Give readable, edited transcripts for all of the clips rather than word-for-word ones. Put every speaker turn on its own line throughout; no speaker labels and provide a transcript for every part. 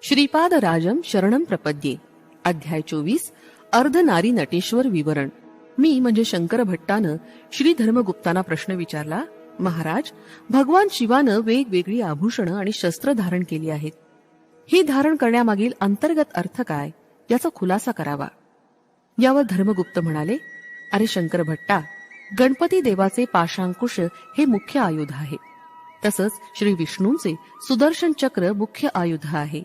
श्रीपाद राजम शरणम प्रपद्ये. अध्याय 24. अर्धनारी नटेश्वर विवरण. मी म्हणजे शंकर भट्टानं श्री धर्मगुप्तांना प्रश्न विचारला, महाराज, भगवान शिवानं वेगवेगळी आभूषणं आणि शस्त्र धारण केली आहेत. ही धारण करण्यामागील अंतर्गत अर्थ काय याचा खुलासा करावा. यावर धर्मगुप्त म्हणाले, अरे शंकर भट्टा, गणपती देवाचे पाशांकुश हे मुख्य आयुध आहे. तसंच श्री विष्णूंचे सुदर्शन चक्र मुख्य आयुध आहे.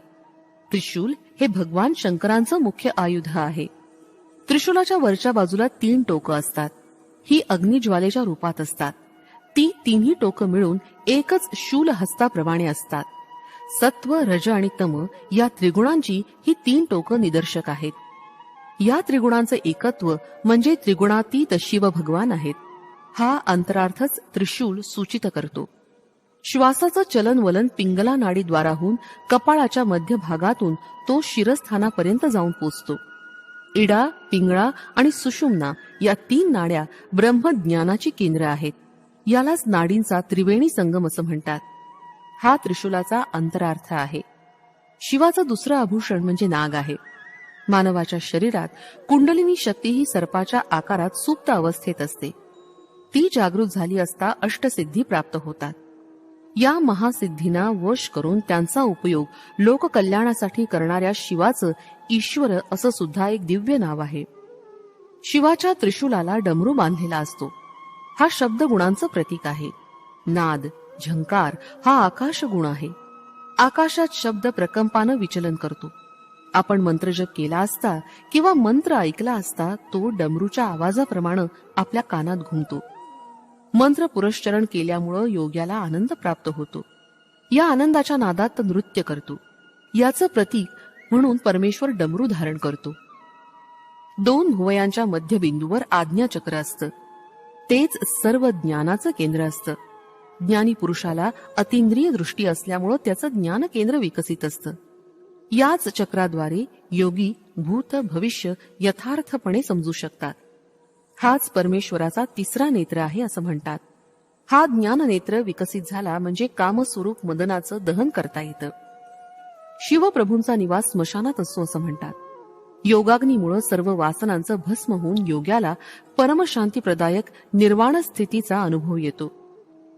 त्रिशूल हे भगवान शंकरांचं मुख्य आयुध आहे. त्रिशूलाच्या वरच्या बाजूला 3 टोकं असतात. ही अग्निज्वालेच्या रूपात असतात. ती तिन्ही टोकं मिळून एकच शूल हस्ताप्रमाणे असतात. सत्व, रज आणि तम या त्रिगुणांची ही 3 टोकं निदर्शक आहेत. या त्रिगुणांचं एकत्व म्हणजे त्रिगुणातीत शिव भगवान आहेत. हा अंतरार्थच त्रिशूल सूचित करतो. श्वासाचं चलनवलन पिंगला नाडीद्वाराहून कपाळाच्या मध्यभागातून तो शिरस्थानापर्यंत जाऊन पोचतो. इडा, पिंगळा आणि सुषुम्ना या 3 नाड्या ब्रह्मज्ञानाची केंद्र आहेत. यालाच नाडींचा त्रिवेणी संगम असं म्हणतात. हा त्रिशूलाचा अंतरार्थ आहे. शिवाचं दुसरं आभूषण म्हणजे नाग आहे. मानवाच्या शरीरात कुंडलिनी शक्ती ही सर्पाच्या आकारात सुप्त अवस्थेत असते. ती जागृत झाली असता अष्टसिद्धी प्राप्त होतात. या महासिद्धींना वश करून त्यांचा उपयोग लोककल्याणासाठी करणाऱ्या शिवाचं ईश्वर असं सुद्धा एक दिव्य नाव आहे. शिवाच्या त्रिशूलाला डमरू बांधलेला असतो. हा शब्द गुणांचं प्रतीक आहे. नाद, झंकार हा आकाश गुण आहे. आकाशात शब्द प्रकंपानं विचलन करतो. आपण मंत्रजप केला असता किंवा मंत्र ऐकला असता तो डमरूच्या आवाजाप्रमाणे आपल्या कानात घुमतो. मंत्र पुरस्चरण केल्यामुळं योग्याला आनंद प्राप्त होतो. या आनंदाच्या नादात तो नृत्य करतो. याचं प्रतीक म्हणून परमेश्वर डमरू धारण करतो. 2 भुवयांच्या मध्यबिंदूवर आज्ञाचक्र असतं. तेच सर्व ज्ञानाचं केंद्र असतं. ज्ञानी पुरुषाला अतिंद्रिय दृष्टी असल्यामुळं त्याचं ज्ञान केंद्र विकसित असतं. याच चक्राद्वारे योगी भूत भविष्य यथार्थपणे समजू शकतात. हाच परमेश्वराचा 3रा नेत्र आहे असं म्हणतात. हा ज्ञाननेत्र विकसित झाला म्हणजे कामस्वरूप मदनाचं दहन करता येतं. शिवप्रभूंचा निवास स्मशानात असतो असं म्हणतात. योगाग्नीमुळे सर्व वासनांचं भस्म होऊन योग्याला परमशांतीप्रदायक निर्वाण स्थितीचा अनुभव येतो.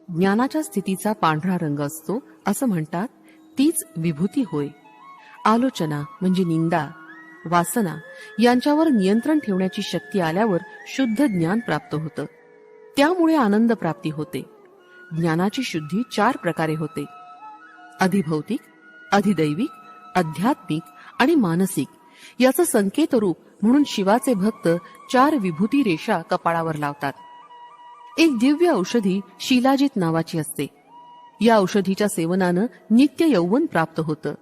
ज्ञानाच्या स्थितीचा पांढरा रंग असतो असं म्हणतात. तीच विभूती होय. आलोचना म्हणजे निंदा, वासना यांच्यावर नियंत्रण ठेवण्याची शक्ती आल्यावर शुद्ध ज्ञान प्राप्त होतं. त्यामुळे आनंद प्राप्ती होते. ज्ञानाची शुद्धी 4 प्रकारे होते: अधिभौतिक, अधिदैविक, आध्यात्मिक आणि मानसिक. याचं संकेत रूप म्हणून शिवाचे भक्त 4 विभूती रेषा कपाळावर लावतात. एक दिव्य औषधी शिलाजीत नावाची असते. या औषधीच्या सेवनानं नित्य यौवन प्राप्त होतं.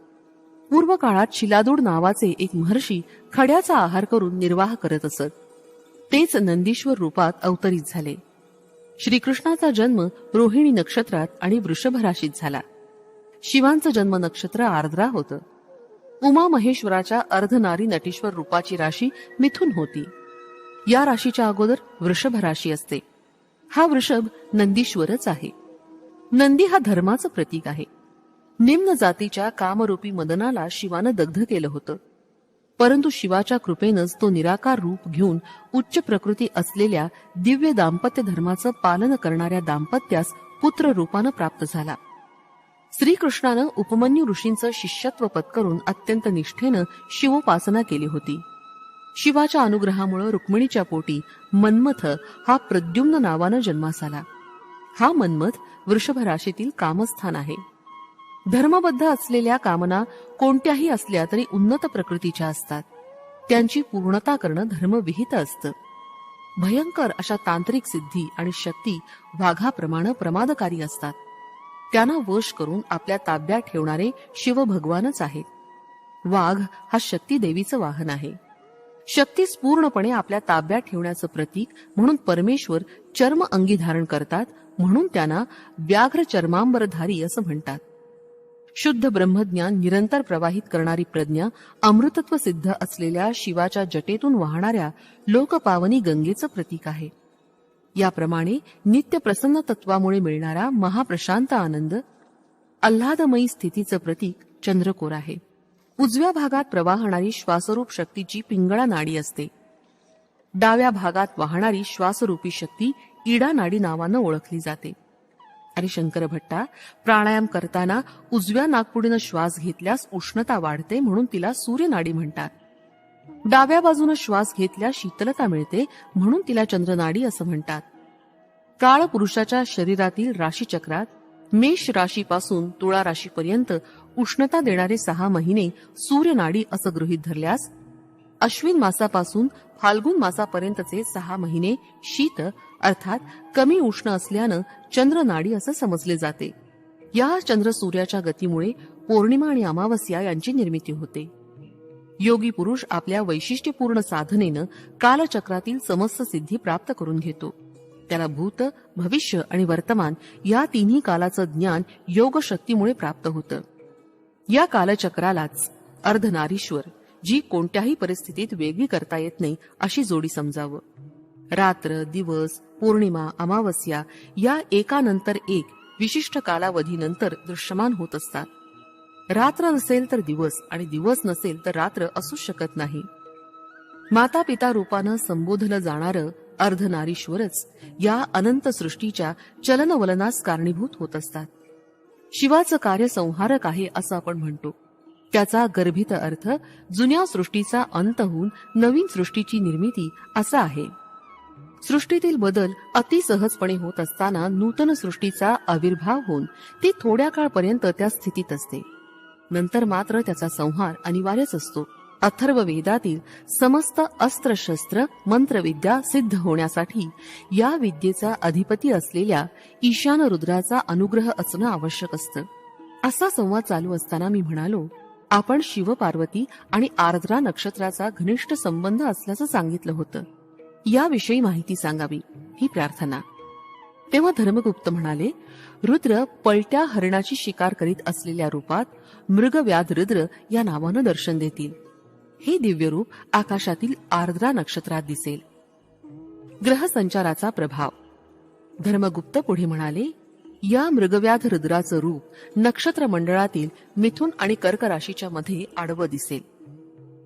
पूर्व काळात शिलादूड नावाचे एक महर्षी खड्याचा आहार करून निर्वाह करत असत. तेच नंदीश्वर रूपात अवतरित झाले. श्रीकृष्णाचा जन्म रोहिणी नक्षत्रात आणि वृषभ राशीत झाला. शिवांचं जन्म नक्षत्र आर्द्रा होतं. उमा महेश्वराच्या अर्धनारी नटेश्वर रूपाची राशी मिथुन होती. या राशीच्या अगोदर वृषभ राशी असते. हा वृषभ नंदीश्वरच आहे. नंदी हा धर्माचं प्रतीक आहे. निम्न जातीच्या कामरूपी मदनाला शिवानं दग्ध केलं होतं. परंतु शिवाच्या कृपेनंच तो निराकार रूप घेऊन उच्च प्रकृती असलेल्या दिव्य दाम्पत्य धर्माचं पालन करणाऱ्या दाम्पत्यास पुत्र रूपानं प्राप्त झाला. श्रीकृष्णानं उपमन्यू ऋषींचं शिष्यत्व पत्करून अत्यंत निष्ठेनं शिवोपासना केली होती. शिवाच्या अनुग्रहामुळे रुक्मिणीच्या पोटी मन्मथ हा प्रद्युम्न नावानं जन्मास आला. हा मन्मथ वृषभ राशीतील कामस्थान आहे. धर्मबद्ध असलेल्या कामना कोणत्याही असल्या तरी उन्नत प्रकृतीच्या असतात. त्यांची पूर्णता करणं धर्मविहित असतं. भयंकर अशा तांत्रिक सिद्धी आणि शक्ती वाघाप्रमाणे प्रमादकारी असतात. त्यांना वश करून आपल्या ताब्यात ठेवणारे शिव भगवानच आहेत. वाघ हा शक्ती देवीचं वाहन आहे. शक्तीस पूर्णपणे आपल्या ताब्यात ठेवण्याचं प्रतीक म्हणून परमेश्वर चर्म अंगी धारण करतात. म्हणून त्यांना व्याघ्र चर्मांबरधारी असं म्हणतात. शुद्ध ब्रह्मज्ञान निरंतर प्रवाहित करणारी प्रज्ञा अमृतत्व सिद्ध असलेल्या शिवाच्या जटेतून वाहणाऱ्या लोकपावनी गंगेचं प्रतीक आहे. याप्रमाणे नित्य प्रसन्न तत्वामुळे मिळणारा महाप्रशांत आनंद, आल्हादमयी स्थितीचं प्रतीक चंद्रकोर आहे. उजव्या भागात प्रवाहणारी श्वासरूप शक्तीची पिंगळा नाडी असते. डाव्या भागात वाहणारी श्वासरूपी शक्ती इडा नाडी नावानं ओळखली जाते. आणि शंकर भट्टा, प्राणायाम करताना उजव्या नाकपुडीनं श्वास घेतल्यास उष्णता वाढते म्हणून तिला सूर्यनाडी म्हणतात. डाव्या बाजूने श्वास घेतल्यास शीतलता मिळते म्हणून तिला चंद्रनाडी असं म्हणतात. काळ पुरुषाच्या शरीरातील राशीचक्रात मेष राशीपासून तुळा राशीपर्यंत उष्णता देणारे 6 महिने सूर्यनाडी असं गृहीत धरल्यास अश्विन मासापासून फाल्गुन मासापर्यंतचे 6 महिने शीत अर्थात कमी उष्ण असल्यानं चंद्रनाडी असं समजले जाते. या चंद्र सूर्याच्या गतीमुळे पौर्णिमा आणि अमावस्या यांची निर्मिती होते. योगी पुरुष आपल्या वैशिष्ट्यपूर्ण साधनेनं कालचक्रातील समस्त सिद्धी प्राप्त करून घेतो. त्याला भूत, भविष्य आणि वर्तमान या तिन्ही कालाचं ज्ञान योग शक्तीमुळे प्राप्त होतं. या कालचक्रालाच अर्धनारीश्वर, जी कोणत्याही परिस्थितीत वेगळी करता येत नाही अशी जोडी समजावं. रात्र, दिवस, पौर्णिमा, अमावस्या या एकानंतर एक विशिष्ट कालावधीनंतर दृश्यमान होत असतात. रात्र नसेल तर दिवस आणि दिवस नसेल तर रात्र असूच शकत नाही. माता पिता रूपानं संबोधलं जाणारं अर्धनारीश्वरच या अनंत सृष्टीच्या चलनवलनास कारणीभूत होत असतात. शिवाचं कार्य संहारक आहे असं आपण म्हणतो. त्याचा गर्भित अर्थ जुन्या सृष्टीचा अंत होऊन नवीन सृष्टीची निर्मिती असा आहे. सृष्टीतील बदल अतिसहजपणे होत असताना नूतन सृष्टीचा आविर्भाव होऊन ती थोड्या काळपर्यंत त्या स्थितीत असते. नंतर मात्र त्याचा संहार अनिवार्यच असतो. अथर्व वेदातील समस्त अस्त्रशस्त्र मंत्रविद्या सिद्ध होण्यासाठी या विद्येचा अधिपती असलेल्या ईशान रुद्राचा अनुग्रह असणं आवश्यक असतं. असा संवाद चालू असताना मी म्हणालो, आपण शिवपार्वती आणि आर्द्रा नक्षत्राचा घनिष्ठ संबंध असल्याचं सांगितलं होतं. याविषयी माहिती सांगावी ही प्रार्थना. तेव्हा धर्मगुप्त म्हणाले, रुद्र पलट्या हरणाची शिकार करीत असलेल्या रूपात मृगव्याध रुद्र या नावानं दर्शन देतील. हे दिव्य रूप आकाशातील आर्द्रा नक्षत्रात दिसेल. ग्रह संचाराचा प्रभाव. धर्मगुप्त पुढे म्हणाले, या मृगव्याध रुद्राचं रूप नक्षत्र मंडळातील मिथुन आणि कर्क राशीच्या मध्ये आडवं दिसेल.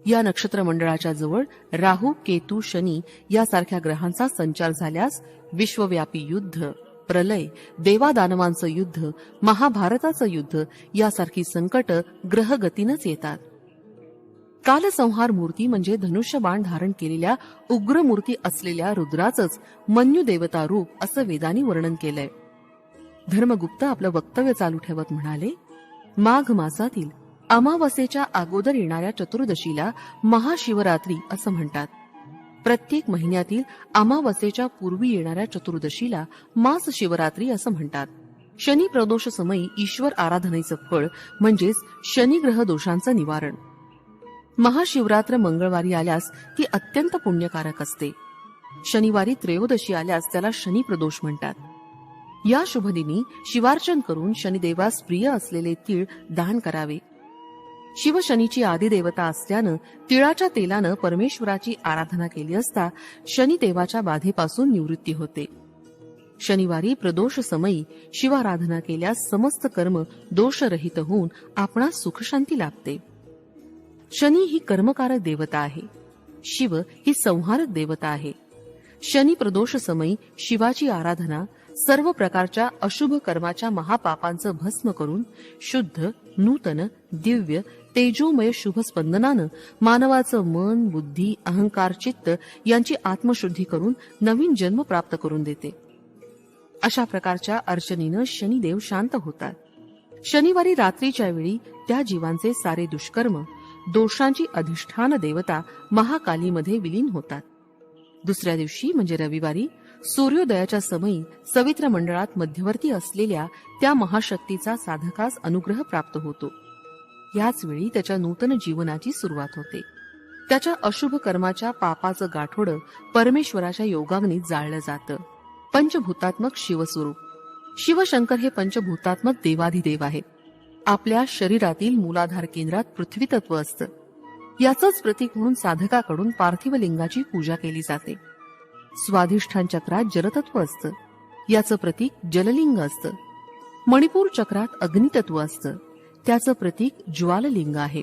या नक्षत्र मंडळाच्या जवळ राहू, केतू, शनी यासारख्या ग्रहांचा संचार झाल्यास विश्वव्यापी युद्ध, प्रलय, देवादानवांचं युद्ध, महाभारताचं युद्ध यासारखी संकट ग्रहगतीनच येतात. कालसंहार मूर्ती म्हणजे धनुष्यबाण धारण केलेल्या उग्र मूर्ती असलेल्या रुद्राचंच मन्यू देवता रूप असं वेदांनी वर्णन केलंय. धर्मगुप्त आपलं वक्तव्य चालू ठेवत म्हणाले, माघ मासातील अमावस्येच्या अगोदर येणाऱ्या चतुर्दशीला महाशिवरात्री असं म्हणतात. प्रत्येक महिन्यातील अमावस्येच्या पूर्वी येणाऱ्या चतुर्दशीला मास शिवरात्री असं म्हणतात. शनी प्रदोष समयी ईश्वर आराधनेचं फळ म्हणजेच शनिग्रह दोषांचं निवारण. महाशिवरात्र मंगळवारी आल्यास ती अत्यंत पुण्यकारक असते. शनिवारी त्रयोदशी आल्यास त्याला शनी प्रदोष म्हणतात. या शुभदिनी शिवार्चन करून शनिदेवास प्रिय असलेले तीळ दान करावे. शिवशनीची आदिदेवता असल्यानं तिळाच्या तेलानं परमेश्वराची आराधना केली असता शनिदेवाच्या बाधेपासून निवृत्ती होते. शनिवारी प्रदोष समयी शिवाराधना केल्यास समस्त कर्म दोषरहित होऊन आपणास सुखशांती लाभते. शनी ही कर्मकारक देवता आहे. शिव ही संहारक देवता आहे. शनी प्रदोष समयी शिवाची आराधना सर्व प्रकारच्या अशुभ कर्माच्या महापापांचं भस्म करून शुद्ध, नूतन, दिव्य, तेजोमय शुभ स्पंदनानं मानवाचं मन, बुद्धी, अहंकार, चित्त यांची आत्मशुद्धी करून नवीन जन्म प्राप्त करून देते. अशा प्रकारच्या अर्चनेनं शनिदेव शांत होतात. शनिवारी रात्रीच्या वेळी त्या जीवांचे सारे दुष्कर्म, दोषांची अधिष्ठान देवता महाकालीमध्ये विलीन होतात. दुसऱ्या दिवशी म्हणजे रविवारी सूर्योदयाच्या समयी सवित्र मंडळात मध्यवर्ती असलेल्या त्या महाशक्तीचा साधकास अनुग्रह प्राप्त होतो. याच वेळी त्याच्या नूतन जीवनाची सुरुवात होते. त्याच्या अशुभ कर्माच्या पापाचं गाठोडं परमेश्वराच्या योगाग्नीत जाळलं जातं. पंचभूतात्मक शिवस्वरूप. शिवशंकर हे पंचभूतात्मक देवाधिदेव आहेत. आपल्या शरीरातील मूलाधार केंद्रात पृथ्वी तत्व असतं. याचंच प्रतीक म्हणून साधकाकडून पार्थिव लिंगाची पूजा केली जाते. स्वाधिष्ठान चक्रात जलतत्व असतं. याचं प्रतीक जललिंग असतं. मणिपूर चक्रात अग्नितत्व असतं. त्याचं प्रतीक ज्वाललिंग आहे.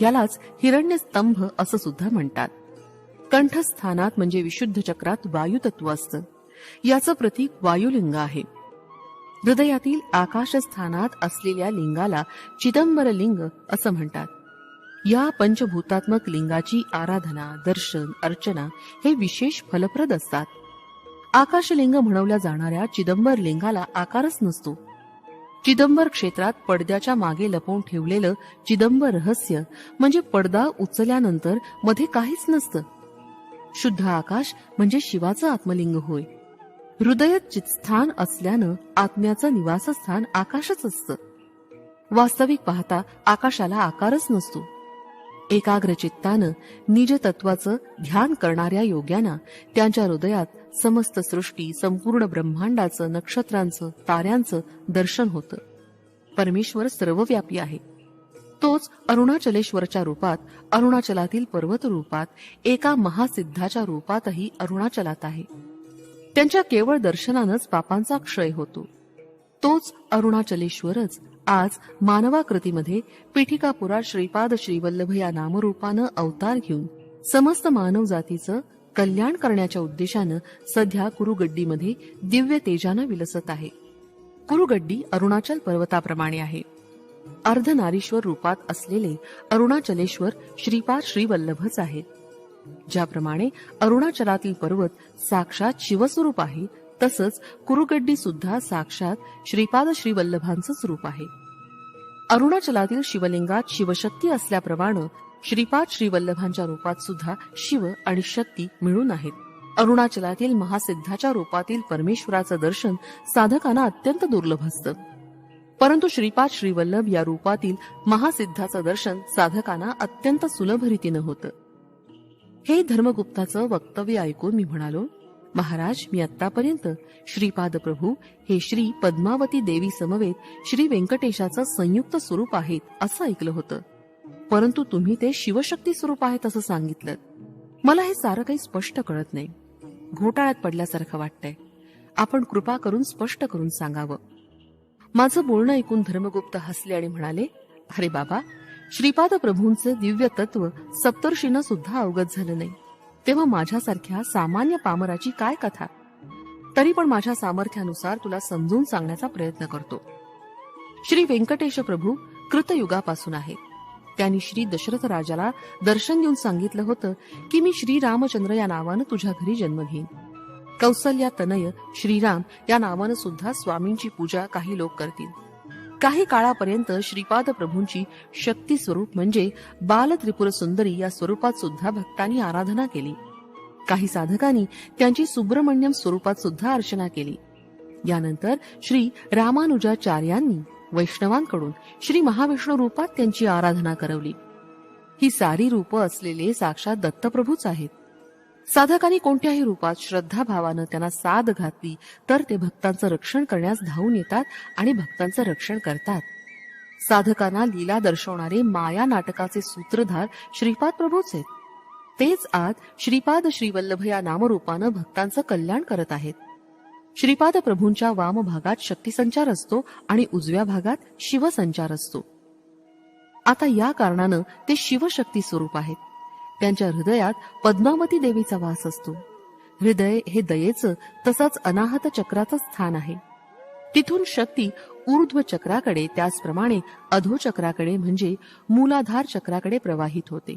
यालाच हिरण्यस्तंभ असं सुद्धा म्हणतात. कंठस्थानात म्हणजे विशुद्ध चक्रात वायुतत्व असतं. याचं प्रतीक वायुलिंग आहे. हृदयातील आकाशस्थानात असलेल्या लिंगाला चिदंबर लिंग असं म्हणतात. या पंचभूतात्मक लिंगाची आराधना, दर्शन, अर्चना हे विशेष फलप्रद असतात. आकाशलिंग म्हणवल्या जाणाऱ्या चिदंबर लिंगाला आकारच नसतो. चिदंबर क्षेत्रात पडद्याच्या मागे लपवून ठेवलेलं चिदंबर रहस्य म्हणजे पडदा उचलल्यानंतर मध्ये काहीच नसतं. शुद्ध आकाश म्हणजे शिवाचं आत्मलिंग होय. हृदयात चित्स्थान असल्यानं आत्म्याचं निवासस्थान आकाशच असतं. वास्तविक पाहता आकाशाला आकारच नसतो. एकाग्र चित्तानं निज तत्वाचं ध्यान करणाऱ्या योग्यांना त्यांच्या हृदयात समस्त सृष्टी, संपूर्ण ब्रह्मांडाचं, नक्षत्रांचं, ताऱ्यांचं दर्शन होतं. परमेश्वर सर्वव्यापी आहे. तोच अरुणाचलेश्वरच्या रूपात, अरुणाचलातील पर्वत रूपात, एका महासिद्धाच्या रूपातही अरुणाचलात आहे. त्यांच्या केवळ दर्शनानंच पापांचा क्षय होतो. तोच अरुणाचलेश्वरच आज मानवाकृतीमध्ये पीठिकापुरात श्रीपाद श्रीवल्लभ या नामरूपानं अवतार घेऊन समस्त मानव जातीचं कल्याण करण्याच्या उद्देशानं सध्या कुरुगड्डीमध्ये दिव्य तेजानं विलसत आहे. कुरुगड्डी अरुणाचल पर्वताप्रमाणे आहे. अर्धनारीश्वर रूपात असलेले अरुणाचलेश्वर श्रीपाद श्रीवल्लभच आहेत. ज्याप्रमाणे अरुणाचलातील पर्वत साक्षात शिवस्वरूप आहे, तसंच कुरुगड्डी सुद्धा साक्षात श्रीपाद श्रीवल्लभांचंच रूप आहे. अरुणाचलातील शिवलिंगात शिवशक्ती असल्याप्रमाणे श्रीपाद श्रीवल्लभांच्या रूपात सुद्धा शिव आणि शक्ती मिळून आहेत. अरुणाचलातील महासिद्धाच्या रूपातील परमेश्वराचं दर्शन साधकांना अत्यंत दुर्लभ असतं. परंतु श्रीपाद श्रीवल्लभ या रूपातील महासिद्धाचं दर्शन साधकांना अत्यंत सुलभ रीतीनं होतं. हे धर्मगुप्ताचं वक्तव्य ऐकून मी म्हणालो, महाराज, मी आतापर्यंत श्रीपाद प्रभू हे श्री पद्मावती देवी समवेत श्री व्यंकटेशाचं संयुक्त स्वरूप आहेत असं ऐकलं होतं. परंतु तुम्ही ते शिवशक्ती स्वरूप आहेत असं सांगितलं. मला हे सारं काही स्पष्ट कळत नाही. घोटाळ्यात पडल्यासारखं वाटतंय. आपण कृपा करून स्पष्ट करून सांगावं. माझं बोलणं ऐकून धर्मगुप्त हसले आणि म्हणाले, अरे बाबा, श्रीपाद प्रभूंचे दिव्य तत्व सप्तर्षींना सुद्धा अवगत झालं नाही, तेव्हा माझ्यासारख्या सामान्य पामराची काय कथा. तरी पण माझ्या सामर्थ्यानुसार तुला समजून सांगण्याचा प्रयत्न करतो. श्री व्यंकटेश प्रभू कृतयुगापासून आहेत. त्यांनी श्री दशरथ राजाला दर्शन देऊन सांगितलं होतं की मी श्री रामचंद्र या नावानं तुझ्या घरी जन्म घेईन. कौसल्या तनय श्रीराम या नावानं सुद्धा स्वामींची पूजा काही लोक करतील. काही काळापर्यंत श्रीपाद प्रभूंची शक्ती स्वरूप म्हणजे बाल त्रिपुर सुंदरी या स्वरूपात सुद्धा भक्तांनी आराधना केली. काही साधकांनी त्यांची सुब्रमण्यम स्वरूपात सुद्धा अर्चना केली. यानंतर श्री रामानुजाचार्यांनी वैष्णवांकडून श्री महाविष्णू रूपात त्यांची आराधना करवली. ही सारी रूपं असलेले साक्षात दत्तप्रभूच आहेत. साधकांनी कोणत्याही रूपात श्रद्धाभावानं त्यांना साद घातली तर ते भक्तांचं रक्षण करण्यास धावून येतात आणि भक्तांचं रक्षण करतात. साधकांना लीला दर्शवणारे माया नाटकाचे सूत्रधार श्रीपाद प्रभूच आहेत. तेच आज श्रीपाद श्रीवल्लभ या नामरूपानं भक्तांचं कल्याण करत आहेत. श्रीपाद प्रभूंच्या वाम भागात शक्तिसंचार असतो आणि उजव्या भागात शिवसंचार असतो. आता या कारणानं ते शिवशक्ती स्वरूप आहेत. त्यांच्या हृदयात पद्मावती देवीचा वास असतो. हृदय हे दयेचं तसंच अनाहत चक्राचं स्थान आहे. तिथून शक्ती ऊर्ध्व चक्राकडे, त्याचप्रमाणे अधोचक्राकडे म्हणजे मूलाधार चक्राकडे प्रवाहित होते.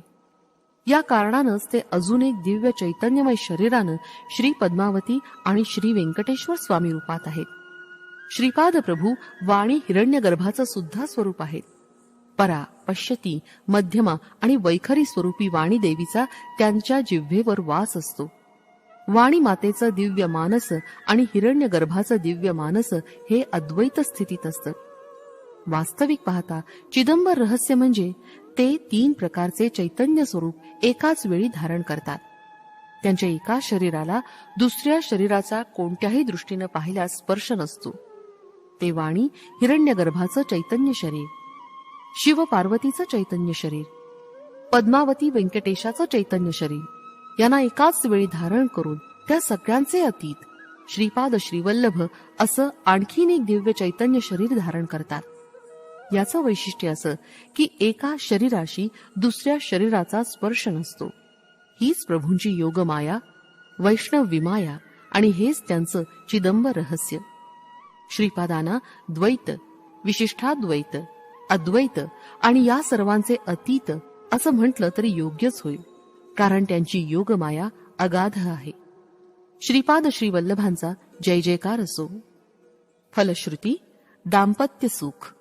या कारणानंच ते अजून एक दिव्य चैतन्यमय शरीरानं श्री पद्मावती आणि श्री व्यंकटेश्वर स्वामी रूपात आहेत. श्रीपाद प्रभू वाणी हिरण्यगर्भाचं सुद्धा स्वरूप आहेत. परा, पश्यती, मध्यमा आणि वैखरी स्वरूपी वाणी देवीचा त्यांच्या जिव्हेवर वास असतो. वाणी मातेचं दिव्य मानस आणि हिरण्यगर्भाचं दिव्य मानस हे अद्वैत स्थितीत असतं. वास्तविक पाहता चिदंबर रहस्य म्हणजे ते 3 प्रकारचे चैतन्य स्वरूप एकाच वेळी धारण करतात. त्यांच्या एका शरीराला दुसऱ्या शरीराचा कोणत्याही दृष्टीनं पाहिल्यास स्पर्श नसतो. ते वाणी हिरण्यगर्भाचं चैतन्य शरीर, शिव पार्वतीचं चैतन्य शरीर, पद्मावती व्यंकटेशाचं चैतन्य शरीर यांना एकाच वेळी धारण करून त्या सगळ्यांचे अतीत श्रीपाद श्रीवल्लभ असं आणखीन एक दिव्य चैतन्य शरीर धारण करतात. याचं वैशिष्ट्य असं की एका शरीराशी दुसऱ्या शरीराचा स्पर्श नसतो. हीच प्रभूंची योगमाया, वैष्णव विमाया आणि हेच त्यांचं चिदंबर रहस्य. श्रीपादांना द्वैत, विशिष्टाद्वैत, अद्वैत आणि या सर्वांचे अतीत असं म्हटलं तरी योग्यच होईल, कारण त्यांची योगमाया अगाध आहे. श्रीपाद श्रीवल्लभांचा जय जयकार असो. फलश्रुती दाम्पत्य सुख.